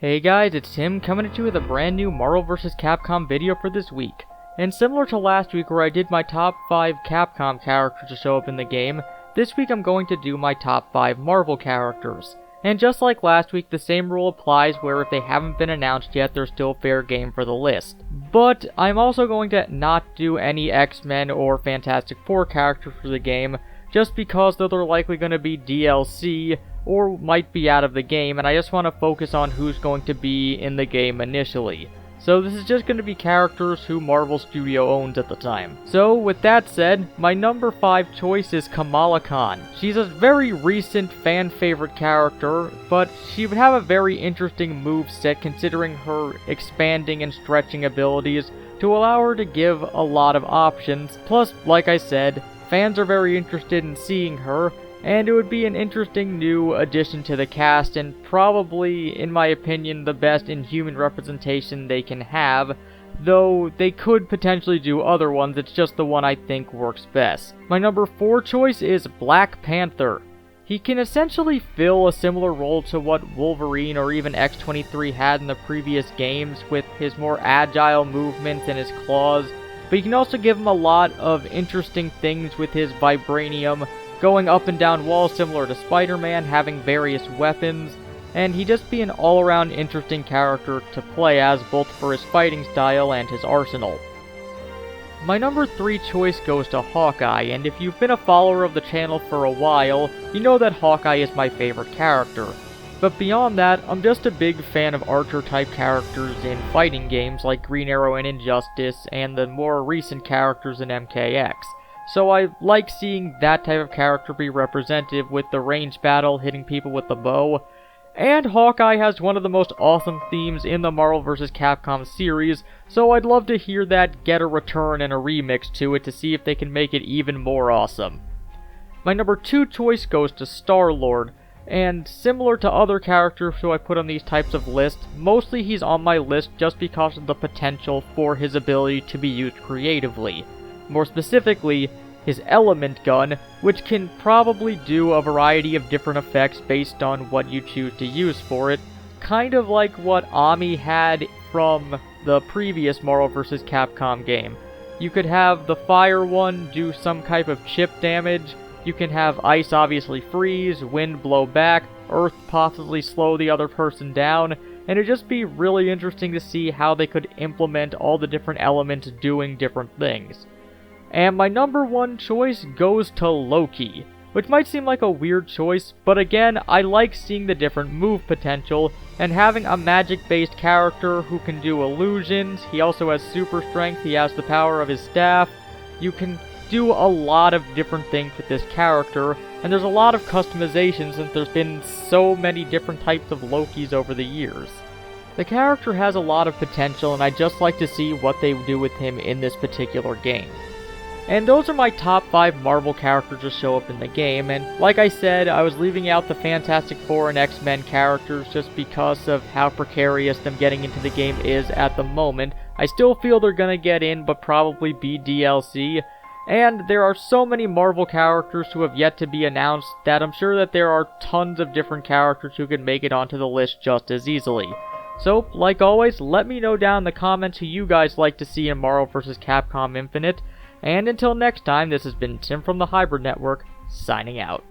Hey guys, it's Tim coming at you with a brand new Marvel vs. Capcom video for this week. And similar to last week where I did my top 5 Capcom characters to show up in the game, this week I'm going to do my top 5 Marvel characters. And just like last week, the same rule applies where if they haven't been announced yet, they're still fair game for the list. But I'm also going to not do any X-Men or Fantastic Four characters for the game, just because they're likely going to be DLC, or might be out of the game, and I just want to focus on who's going to be in the game initially. So this is just going to be characters who Marvel Studio owns at the time. So with that said, my number 5 choice is Kamala Khan. She's a very recent fan favorite character, but she would have a very interesting move set considering her expanding and stretching abilities to allow her to give a lot of options. Plus, like I said, fans are very interested in seeing her, and it would be an interesting new addition to the cast, and probably, in my opinion, the best Inhuman representation they can have, though they could potentially do other ones, it's just the one I think works best. My number 4 choice is Black Panther. He can essentially fill a similar role to what Wolverine or even X-23 had in the previous games, with his more agile movements and his claws, but you can also give him a lot of interesting things with his vibranium, going up and down walls similar to Spider-Man, having various weapons, and he'd just be an all-around interesting character to play as, both for his fighting style and his arsenal. My number 3 choice goes to Hawkeye, and if you've been a follower of the channel for a while, you know that Hawkeye is my favorite character. But beyond that, I'm just a big fan of Archer-type characters in fighting games like Green Arrow and Injustice, and the more recent characters in MKX. So I like seeing that type of character be represented with the range battle, hitting people with the bow. And Hawkeye has one of the most awesome themes in the Marvel vs. Capcom series, so I'd love to hear that get a return and a remix to it to see if they can make it even more awesome. My number 2 choice goes to Starlord, and similar to other characters who I put on these types of lists, mostly he's on my list just because of the potential for his ability to be used creatively. More specifically, his element gun, which can probably do a variety of different effects based on what you choose to use for it, kind of like what Ami had from the previous Marvel vs. Capcom game. You could have the fire one do some type of chip damage, you can have ice obviously freeze, wind blow back, earth possibly slow the other person down, and it'd just be really interesting to see how they could implement all the different elements doing different things. And my number 1 choice goes to Loki, which might seem like a weird choice, but again, I like seeing the different move potential, and having a magic-based character who can do illusions. He also has super strength, he has the power of his staff. You can do a lot of different things with this character, and there's a lot of customization since there's been so many different types of Lokis over the years. The character has a lot of potential, and I just like to see what they do with him in this particular game. And those are my top 5 Marvel characters to show up in the game, and like I said, I was leaving out the Fantastic Four and X-Men characters just because of how precarious them getting into the game is at the moment. I still feel they're gonna get in, but probably be DLC, and there are so many Marvel characters who have yet to be announced that I'm sure that there are tons of different characters who can make it onto the list just as easily. So, like always, let me know down in the comments who you guys like to see in Marvel vs. Capcom Infinite. And until next time, this has been Tim from the Hybrid Network, signing out.